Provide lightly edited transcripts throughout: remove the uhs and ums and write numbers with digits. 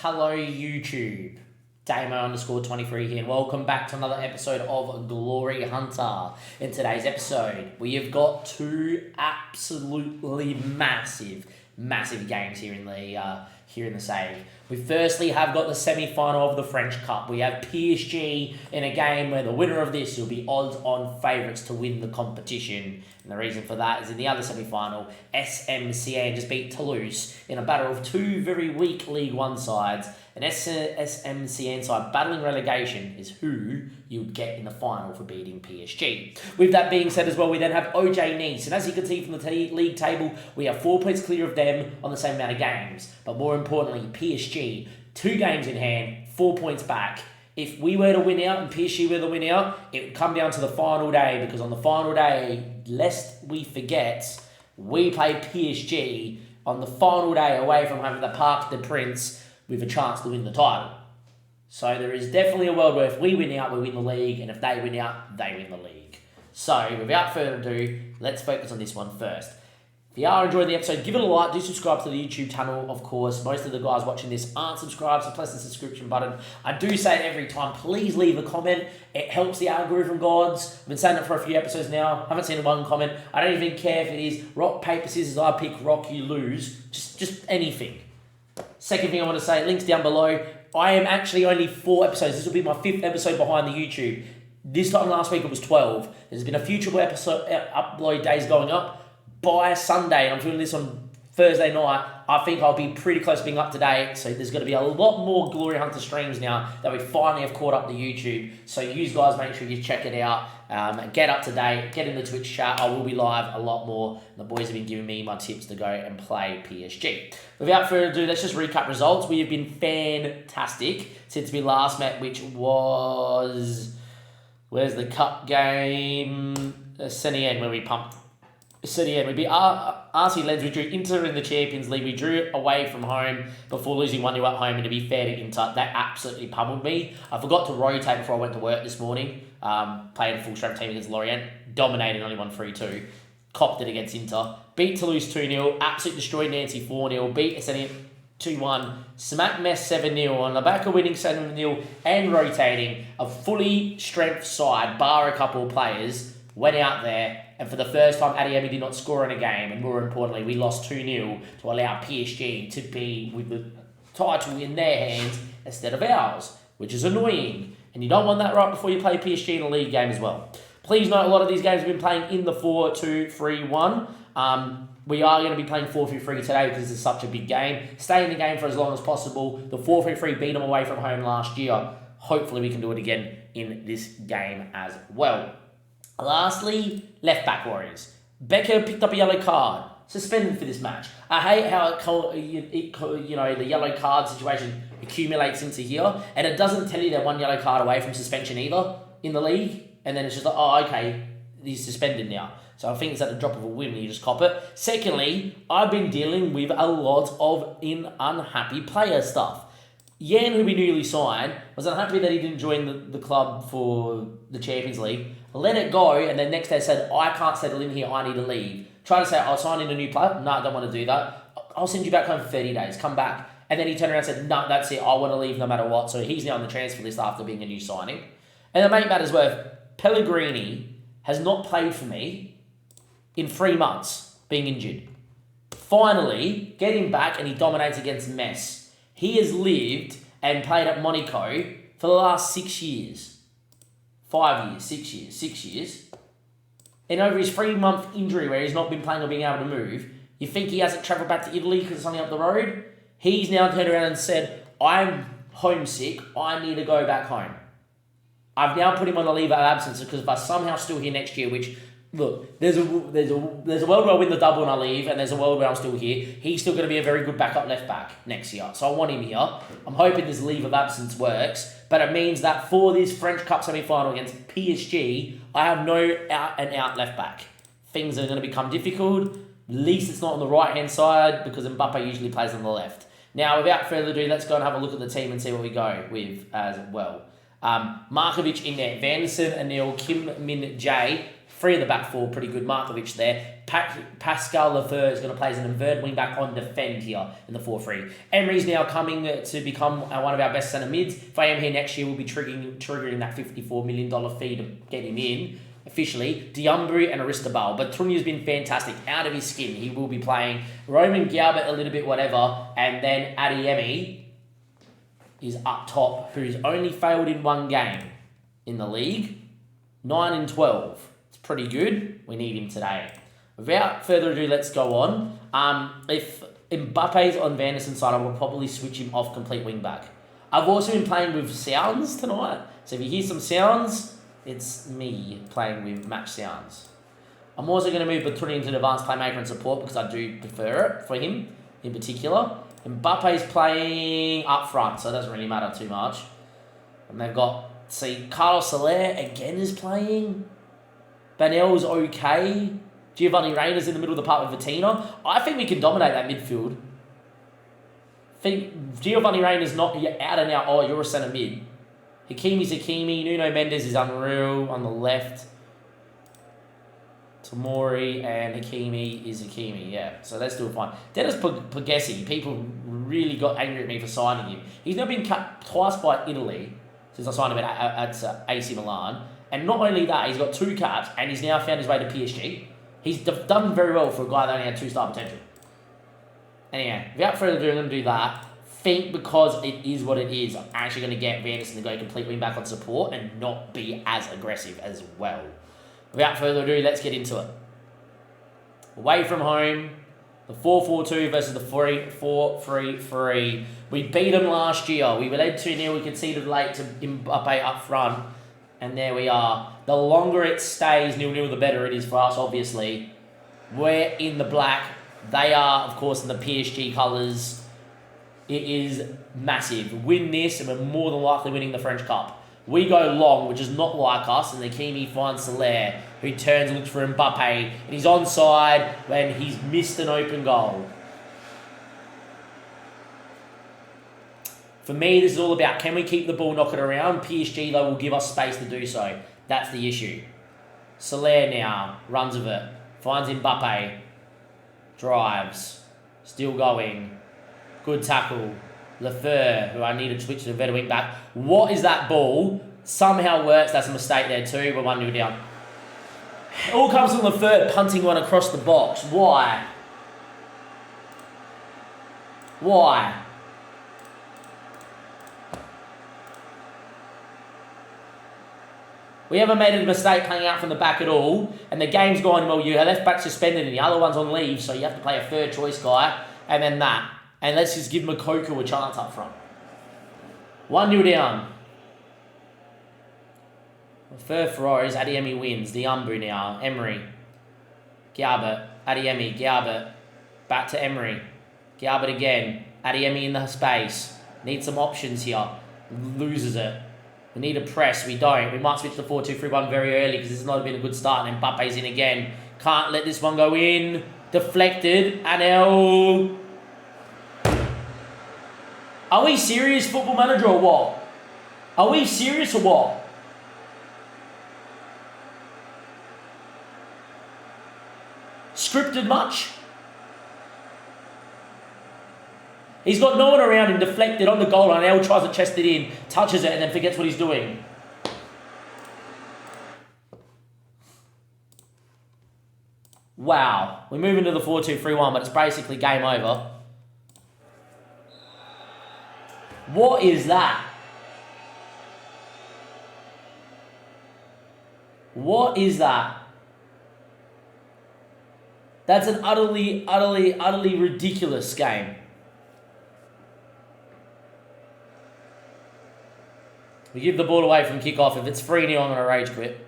Hello YouTube, Damo_23 here, and welcome back to another episode of Glory Hunter. In today's episode, we have got two absolutely massive games here in the save. We firstly have got the semi-final of the French Cup. We have PSG in a game where the winner of this will be odds-on favourites to win the competition. And the reason for that is in the other semi-final, SMCN just beat Toulouse in a battle of two very weak League One sides. An SMCN side battling relegation is who you would get in the final for beating PSG. With that being said as well, we then have OJ Nice. And as you can see from the league table, we are 4 points clear of them on the same amount of games. But more importantly, PSG, 2 games in hand, 4 points back. If we were to win out and PSG were to win out, it would come down to the final day, because on the final day, lest we forget, we play PSG on the final day away from having the Parc des Princes with a chance to win the title. So there is definitely a world where if we win out, we win the league, and if they win out, they win the league. So without further ado, let's focus on this one first. If you are enjoying the episode, give it a like, do subscribe to the YouTube channel, of course. Most of the guys watching this aren't subscribed, so press the subscription button. I do say it every time, please leave a comment. It helps the algorithm gods. I've been saying it for a few episodes now. I haven't seen one comment. I don't even care if it is rock, paper, scissors, I pick, rock, you lose. Just anything. Second thing I want to say, links down below. I am actually only 4 episodes. This will be my 5th episode behind the YouTube. This time last week it was 12. There's been a future episode upload days going up. By Sunday, and I'm doing this on Thursday night, I think I'll be pretty close to being up to date. So there's going to be a lot more Glory Hunter streams now that we finally have caught up to YouTube. So you guys make sure you check it out, get up to date, get in the Twitch chat. I will be live a lot more. The boys have been giving me my tips to go and play PSG. Without further ado, let's just recap results. We have been fantastic since we last met, which was... Where's the cup game? Senien, where we pumped. We beat RC Lens. We drew Inter in the Champions League. We drew away from home before losing 1-0 at home. And to be fair to Inter, that absolutely pummeled me. I forgot to rotate before I went to work this morning. Playing a full-strength team against Lorient. Dominated, only won 3-2. Copped it against Inter. Beat Toulouse 2-0. Absolutely destroyed Nancy 4-0. Beat Essendon 2-1. Smacked Metz 7-0. On the back of winning 7-0 and rotating, a fully strength side, bar a couple of players, went out there. And for the first time, Adeyemi did not score in a game. And more importantly, we lost 2-0 to allow PSG to be with the title in their hands instead of ours, which is annoying. And you don't want that right before you play PSG in a league game as well. Please note, a lot of these games have been playing in the 4-2-3-1. We are going to be playing 4-3-3 today because it's such a big game. Stay in the game for as long as possible. The 4-3-3 beat them away from home last year. Hopefully we can do it again in this game as well. Lastly, left-back Warriors. Becker picked up a yellow card. Suspended for this match. I hate how the yellow card situation accumulates into here, and it doesn't tell you they're 1 yellow card away from suspension either in the league, and then it's just like, oh, okay, he's suspended now. So I think it's at the drop of a whim, you just cop it. Secondly, I've been dealing with a lot of unhappy player stuff. Yan, who we newly signed, was unhappy that he didn't join the club for the Champions League. Let it go, and then next day said, I can't settle in here, I need to leave. Try to say, I'll sign in a new player. No, I don't want to do that. I'll send you back home for 30 days, come back. And then he turned around and said, no, that's it, I want to leave no matter what. So he's now on the transfer list after being a new signing. And to make matters worse, Pellegrini has not played for me in 3 months, being injured. Finally, get him back, and he dominates against Metz. He has lived and played at Monaco for the last 6 years. 5 years, 6 years. And over his 3-month injury where he's not been playing or being able to move, you think he hasn't travelled back to Italy because it's only up the road? He's now turned around and said, I'm homesick, I need to go back home. I've now put him on a leave of absence because if I'm somehow still here next year, which, look, there's a world where I win the double and I leave, and there's a world where I'm still here. He's still going to be a very good backup left back next year. So I want him here. I'm hoping this leave of absence works, but it means that for this French Cup semi-final against PSG, I have no out-and-out left back. Things are going to become difficult. At least it's not on the right-hand side because Mbappe usually plays on the left. Now, without further ado, let's go and have a look at the team and see what we go with as well. Markovic in there, Vanderson, Anil, Kim Min Jae, 3 in the back 4, pretty good. Markovic there. Pascal Lefebvre is going to play as an inverted wing back on defend here in the 4-3. Emery's now coming to become one of our best centre mids. If I am here next year, we'll be triggering that $54 million fee to get him in. Officially, Diumbu and Aristobal. But Trunya's been fantastic. Out of his skin. He will be playing Roman Galbert a little bit, whatever. And then Adeyemi is up top, who's only failed in one game in the league. 9-12. It's pretty good. We need him today. Without further ado, let's go on. If Mbappe's on Vanderson's side, I will probably switch him off complete wing back. I've also been playing with sounds tonight. So if you hear some sounds, it's me playing with match sounds. I'm also going to move Batuni into advanced playmaker and support because I do prefer it for him in particular. Mbappe's playing up front, so it doesn't really matter too much. And they've got, see, Carlos Soler again is playing. Banel's okay. Giovanni Reyna's in the middle of the park with Vitina. I think we can dominate that midfield. I think Giovanni Reyna's not out and out, oh, you're a centre mid. Hakimi's Hakimi. Nuno Mendes is unreal on the left. Tomori and Hakimi is Hakimi, yeah. So that's still fine. Dennis Pogesi, people really got angry at me for signing him. He's now been cut twice by Italy since I signed him at AC Milan. And not only that, he's got 2 caps and he's now found his way to PSG. He's done very well for a guy that only had 2-star potential. Anyway, without further ado, I'm going to do that. Think because it is what it is, I'm actually going to get Vanderson to go completely back on support and not be as aggressive as well. Without further ado, let's get into it. Away from home, the 4-4-2 versus the 4-3-3. We beat them last year. We led 2-0. We conceded late to Mbappe up front. And there we are. The longer it stays 0-0, the better it is for us, obviously. We're in the black. They are, of course, in the PSG colours. It is massive. Win this and we're more than likely winning the French Cup. We go long, which is not like us, and Hakimi finds Soler, who turns and looks for Mbappe, and he's onside when he's missed an open goal. For me, this is all about, can we keep the ball, knock it around? PSG, though, will give us space to do so. That's the issue. Soler now runs with it, finds Mbappe, drives, still going. Good tackle. Lefebvre, who I need to switch to a better wing back. What is that ball? Somehow works. That's a mistake there too. We're 1-0 down. It all comes from Lefebvre punting one across the box. Why? Why? We haven't made a mistake playing out from the back at all. And the game's gone, well, your left back suspended and the other one's on leave, so you have to play a third choice guy. And then that. And let's just give Makoko a chance up front. 1-0 down. Lefebvre throws, Adeyemi wins. Diumbu now. Emery. Galbert. Adeyemi. Galbert. Back to Emery. Galbert again. Adeyemi in the space. Need some options here. Loses it. We need a press. We don't. We might switch to 4-2-3-1 very early because this has not been a good start. And Mbappe's in again. Can't let this one go in. Deflected. Anel. Are we serious, Football Manager, or what? Are we serious or what? Scripted much? He's got no one around him, deflected on the goal line. Now tries to chest it in, touches it, and then forgets what he's doing. Wow. We move into the 4-2-3-1, but it's basically game over. What is that? What is that? That's an utterly ridiculous game. We give the ball away from kickoff. If it's 3-0, I'm going to rage quit.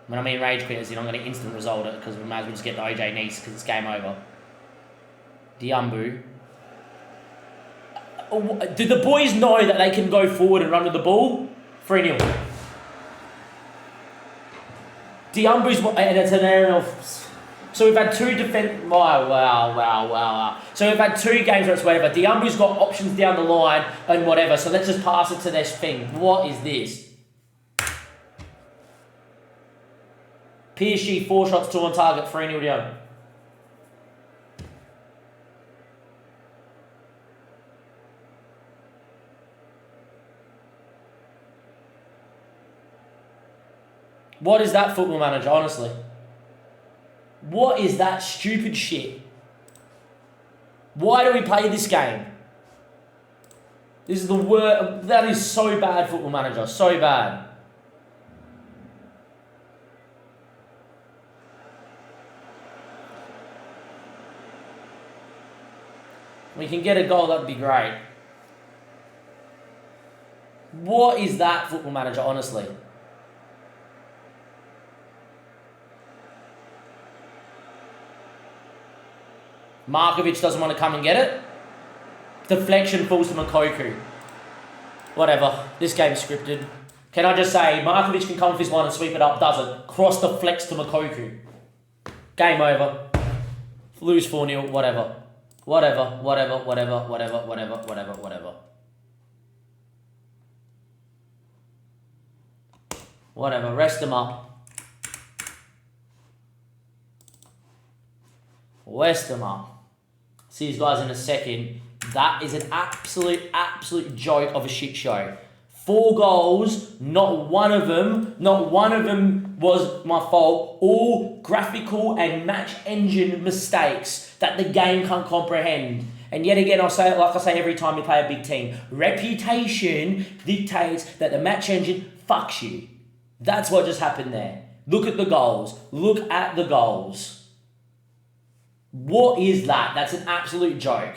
When I mean rage quit, as in I'm going to instant result it because we might as well just get the OJ Nice because it's game over. Diumbu. Do the boys know that they can go forward and run with the ball? 3-0. Diumbu's, and it's an aerial. So we've had 2 defense. Wow. So we've had 2 games where it's whatever. Diumbu's got options down the line and whatever. So let's just pass it to this thing. What is this? PSG 4 shots, 2 on target, 3-0 down. What is that, Football Manager, honestly? What is that stupid shit? Why do we play this game? This is the worst. That is so bad, Football Manager. So bad. We can get a goal, that'd be great. What is that, Football Manager, honestly? Markovic doesn't want to come and get it. Deflection falls to Mokoku. Whatever. This game's scripted. Can I just say, Markovic can come with his line and sweep it up. Doesn't. Cross deflects to Mokoku. Game over. Lose 4-0. Whatever. Whatever. Whatever. Rest them up. Rest them up. See these guys in a second. That is an absolute joke of a shit show. 4 goals, not one of them was my fault. All graphical and match engine mistakes that the game can't comprehend. And yet again, I'll say it like I say every time we play a big team. Reputation dictates that the match engine fucks you. That's what just happened there. Look at the goals. Look at the goals. What is that? That's an absolute joke.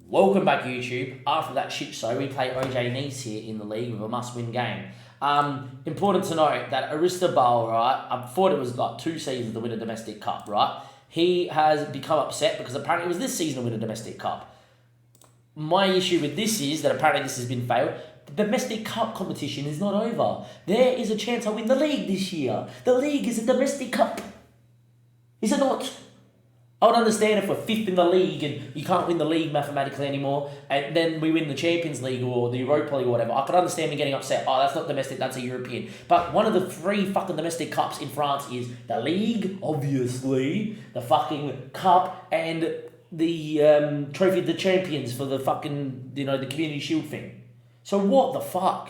Welcome back, YouTube. After that shit show, we play OJ Nice here in the league with a must-win game. Important to note that Aristobal, right, I thought it was like 2 seasons to win a domestic cup, right? He has become upset because apparently it was this season to win a domestic cup. My issue with this is that apparently this has been failed. The domestic cup competition is not over. There is a chance I win the league this year. The league is a domestic cup. Is it not? I would understand if we're 5th in the league and you can't win the league mathematically anymore, and then we win the Champions League or the Europa League or whatever. I could understand me getting upset. Oh, that's not domestic, that's a European. But one of the 3 fucking domestic cups in France is the league, obviously, the fucking cup, and the Trophy of the Champions for the fucking, the Community Shield thing. So what the fuck?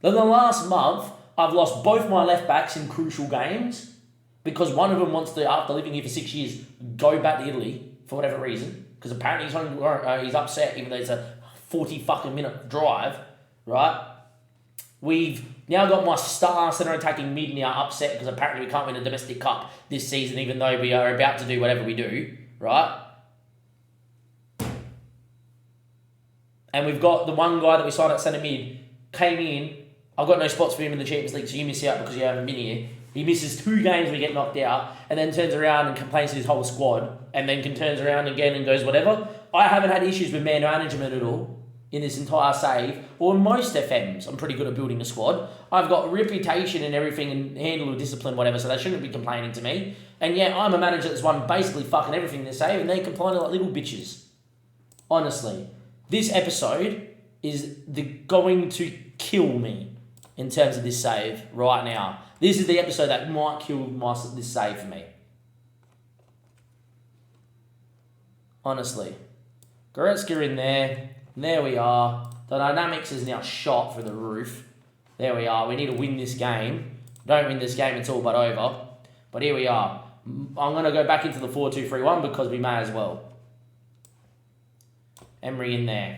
In the last month, I've lost both my left backs in crucial games, because one of them wants to, after living here for 6 years, go back to Italy for whatever reason. Because apparently he's upset, even though it's a 40 fucking minute drive, right? We've now got my star centre attacking mid now upset because apparently we can't win a domestic cup this season, even though we are about to do whatever we do, right? And we've got the one guy that we signed at centre mid, came in. I've got no spots for him in the Champions League, so you miss out because you haven't been here. He misses 2 games, we get knocked out, and then turns around and complains to his whole squad, and then turns around again and goes whatever. I haven't had issues with man management at all in this entire save, or most FMs. I'm pretty good at building a squad. I've got reputation and everything and handle of discipline, whatever, so they shouldn't be complaining to me. And yet, I'm a manager that's won basically fucking everything they save, and they complain like little bitches. Honestly. This episode is going to kill me in terms of this save right now. This is the episode that might kill this save for me. Honestly. Goretzka in there. There we are. The dynamics is now shot through the roof. There we are. We need to win this game. Don't win this game, it's all but over. But here we are. I'm going to go back into the 4-2-3-1 because we may as well. Emery in there.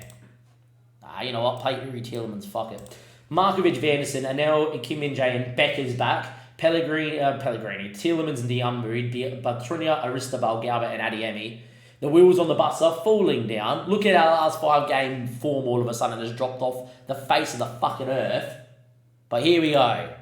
You know what? Play Yuri Tielemans. Fuck it. Markovic, Vanderson, Anel, Kim Min-jae, and Becker's back. Pellegrini, Tielemans and Diambu, Batrunia, Aristobal, Galba, and Adiemi. The wheels on the bus are falling down. Look at our last 5-game form all of a sudden has dropped off the face of the fucking earth. But here we go.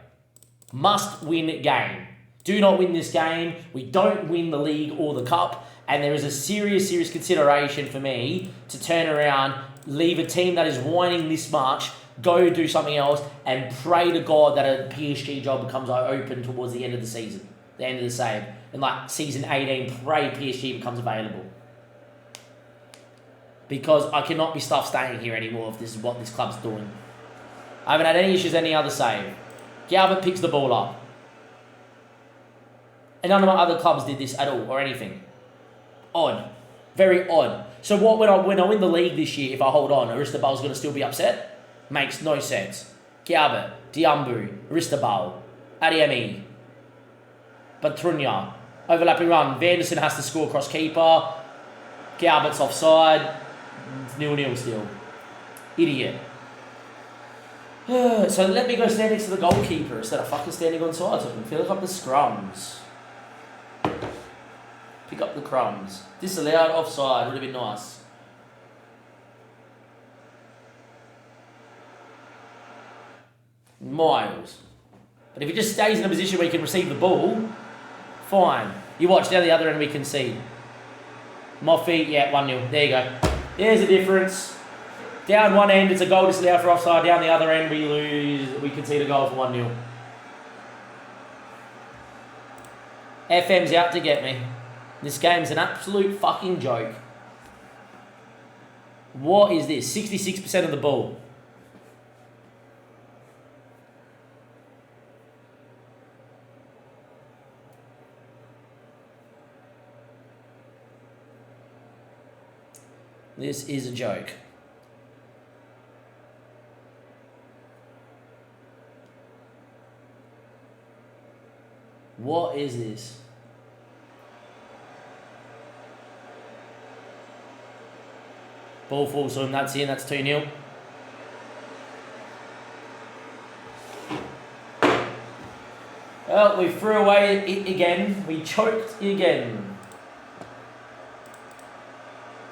Must win game. Do not win this game. We don't win the league or the cup. And there is a serious consideration for me to turn around, leave a team that is whining this much, go do something else, and pray to God that a PSG job becomes open towards the end of the season, the end of the save. And like season 18, pray PSG becomes available. Because I cannot be stuffed staying here anymore if this is what this club's doing. I haven't had any issues with any other save. Galvin picks the ball up. And none of my other clubs did this at all or anything. Odd. Very odd. So what when I win the league this year, if I hold on, Aristobal's going to still be upset? Makes no sense. Galbert, Diambu, Aristobal, Adiemi, Patrunya. Overlapping run. Vanderson has to score across keeper. Galbert's offside. It's 0-0 still. Idiot. So let me go stand next to the goalkeeper instead of fucking standing on sides of him. Fill up the scrums. Pick up the crumbs. Disallowed, offside. Would have been nice. Miles. But if he just stays in a position where he can receive the ball, fine. You watch, down the other end we concede. Moffy, yeah, 1-0. There you go. There's the difference. Down one end, it's a goal disallowed for offside. Down the other end, we concede a goal for 1-0. FM's out to get me. This game's an absolute fucking joke. What is this? 66% of the ball. This is a joke. What is this? Ball falls to him, that's in, that's 2-0. Well, we threw away it again. We choked again.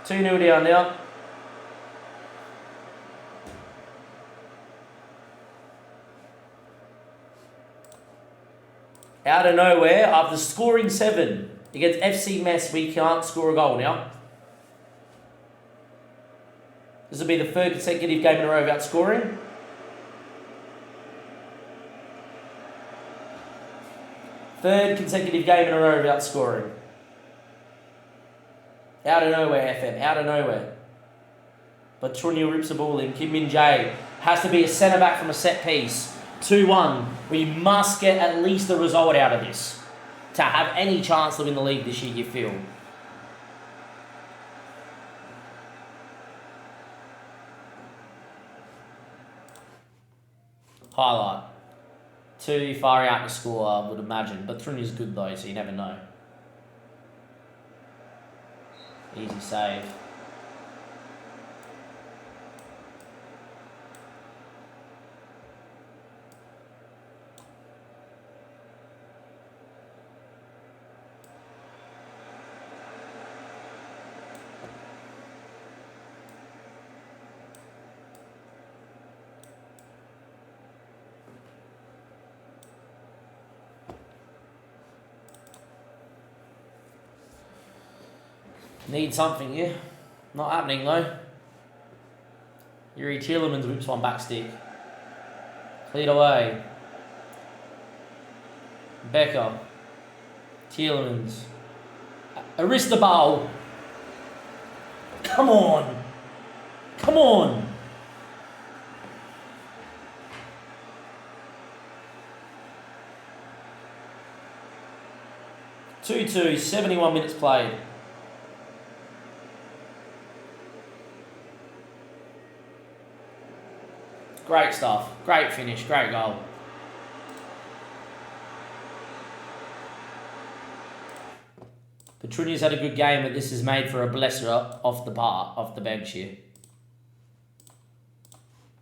2-0 down now. Out of nowhere, after scoring 7 against FC Metz, we can't score a goal now. This will be the 3rd consecutive game in a row without scoring. Third consecutive game in a row without scoring. Out of nowhere, FM. Out of nowhere. But Trunnell rips the ball in. Kim Min Jae has to be a centre-back from a set piece. 2-1. We must get at least a result out of this to have any chance to win the league this year, you feel. Highlight. Too far out to score, I would imagine. But Trunnell's good though, so you never know. Easy save. Need something, yeah. Not happening though. Yuri Tielemans whips one back stick. Cleared away. Becker. Tielemans. Aristobal. Come on. Come on. Two, 71 minutes played. Great stuff. Great finish. Great goal. Petruny's had a good game, but this is made for a blesser off the bench here.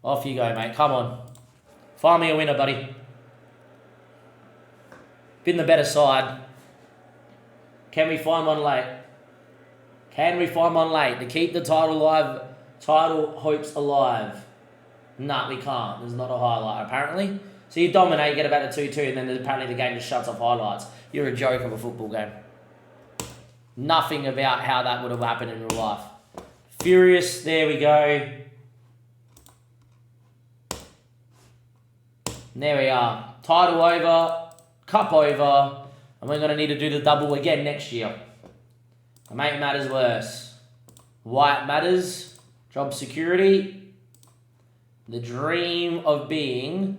Off you go, mate. Come on. Find me a winner, buddy. Been the better side. Can we find one late? Can we find one late to keep the title hopes alive? Nah, we can't. There's not a highlight, apparently. So you dominate, get about a 2-2, and then apparently the game just shuts off highlights. You're a joke of a football game. Nothing about how that would have happened in real life. Furious, there we go. And there we are. Title over, cup over, and we're going to need to do the double again next year. To make matters worse. White matters, job security. The dream of being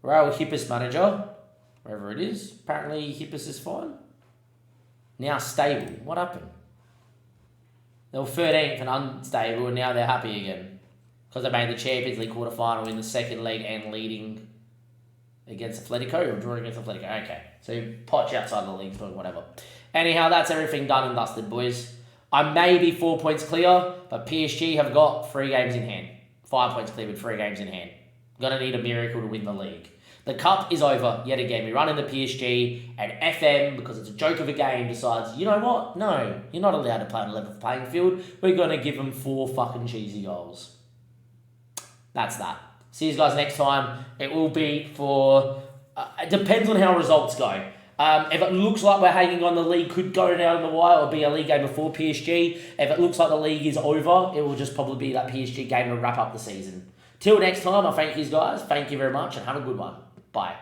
Raul Hippus manager, wherever it is. Apparently Hippus is fine. Now stable. What happened? They were 13th and unstable, and now they're happy again. Because they made the Champions League quarterfinal in the second leg and leading against Atletico, or drawing against Atletico. Okay, so Poch outside the league, but whatever. Anyhow, that's everything done and dusted, boys. I may be 4 points clear, but PSG have got 3 games in hand. 5 points clear with 3 games in hand. Gonna need a miracle to win the league. The cup is over yet again. We run into PSG, and FM, because it's a joke of a game, decides, you know what? No, you're not allowed to play on a level playing field. We're gonna give them 4 fucking cheesy goals. That's that. See you guys next time. It will be for... it depends on how results go. If it looks like we're hanging on, the league could go down the wire or be a league game before PSG. If it looks like the league is over, it will just probably be that PSG game to wrap up the season. Till next time, I thank you guys. Thank you very much and have a good one. Bye.